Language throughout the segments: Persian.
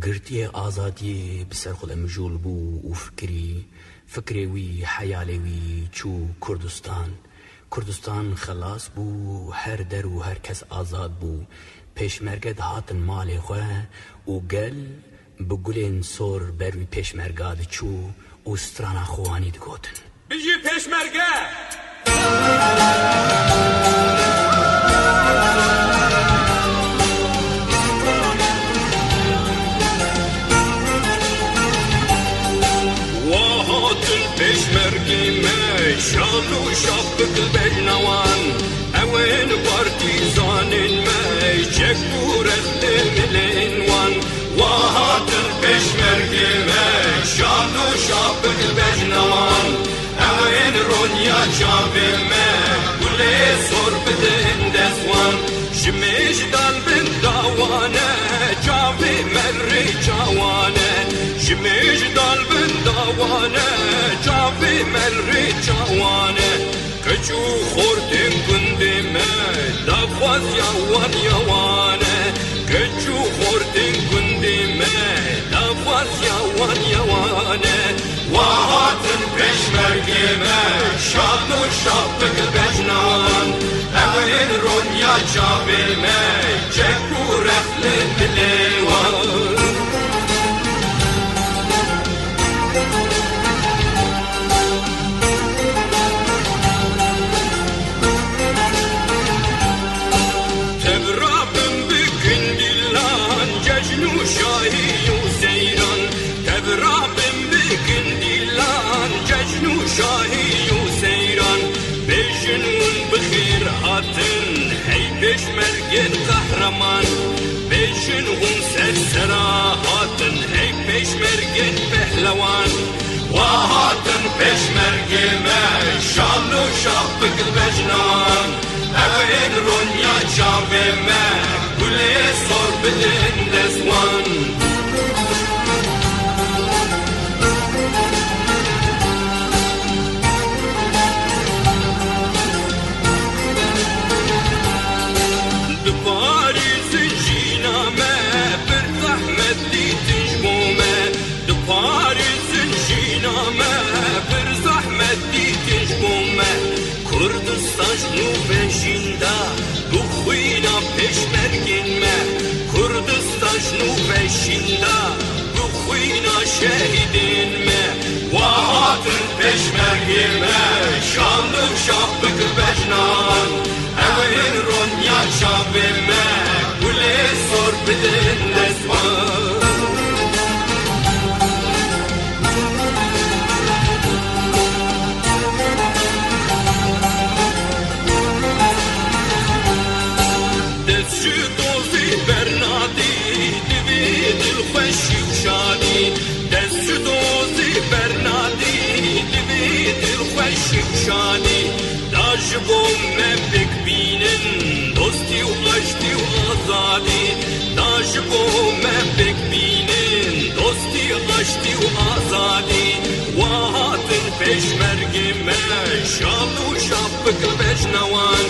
گرتی آزادی بسر خود مجول بو و فکری وی حیالی وی چو کردستان خلاص بو هر در و هر کس آزاد بو پیشمرگه هاتن مال خواه و گل بگلین سور بروی پیشمرگه چو و سترانا خوانی دگوتن بجی پیشمرگه پیشمرگی می شالو شابک بجنوان اوین پارتیزانین می چکورت ملین وان واهاتن پیشمرگی می شالو شابک بجنوان اوین رونیا چاوی می گلی سور بدین دزوان شمیش دال بن داوانه چاوی مری چاوانه شمیش دال بن داوانه چاوی مری چاوانه کچو خوردن گندی می دفاز یوان یوانه کچو خوردن گندی می دفاز یوان یوانه واهاتن پیشمرگی می شاد و شابک بجنان اوین رونیا چاوی می چکو رخل ملیوان شاهی و سیران تبرابم بکن دیلان جشن و شاهی و سیران بجنون بخیر هاتن هی پیشمرگن قهرمان بجنون سرسرا هاتن هی پیشمرگن پهلوان وهاتن پیشمرگی می شال و شابک بجنان اوین رونیا چاوی می گلی سور بدین دزوان دپاری زنجینا می بر زحمت دی تجمو می دپاری زنجینا می بر زحمت دی تجمو می کردستان شنو بشینده بخوینا پیشمرگین می کردستان شنو بشینده بخوینا شهیدین می واهاتن پیشمرگی می شاندو شابک بجنان اوین رونیا چاوی می گلی سور بدین دزوان داجبوم مبک بینن دوستی و عشقی و آزادی داجبوم مبک بینن دوستی و عشقی و آزادی واهاتن پیشمرگی می شال و شابک بجنوان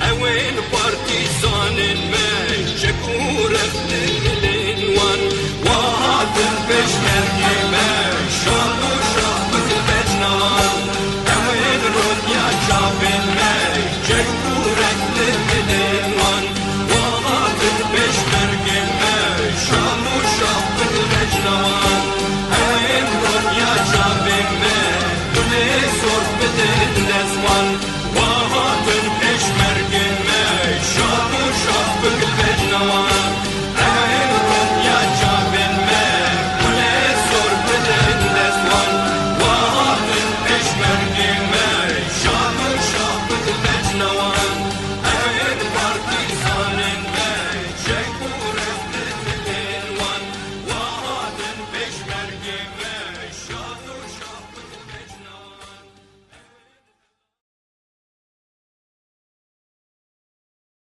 اوین پارتیزانین می چکو رخت ملینوان واهاتن پیشمرگی می شال و شابک بجنوان اوین رونیا چاوین می چکو رخت ملینوان واهاتن پیشمرگی می شال و شابک بجنوان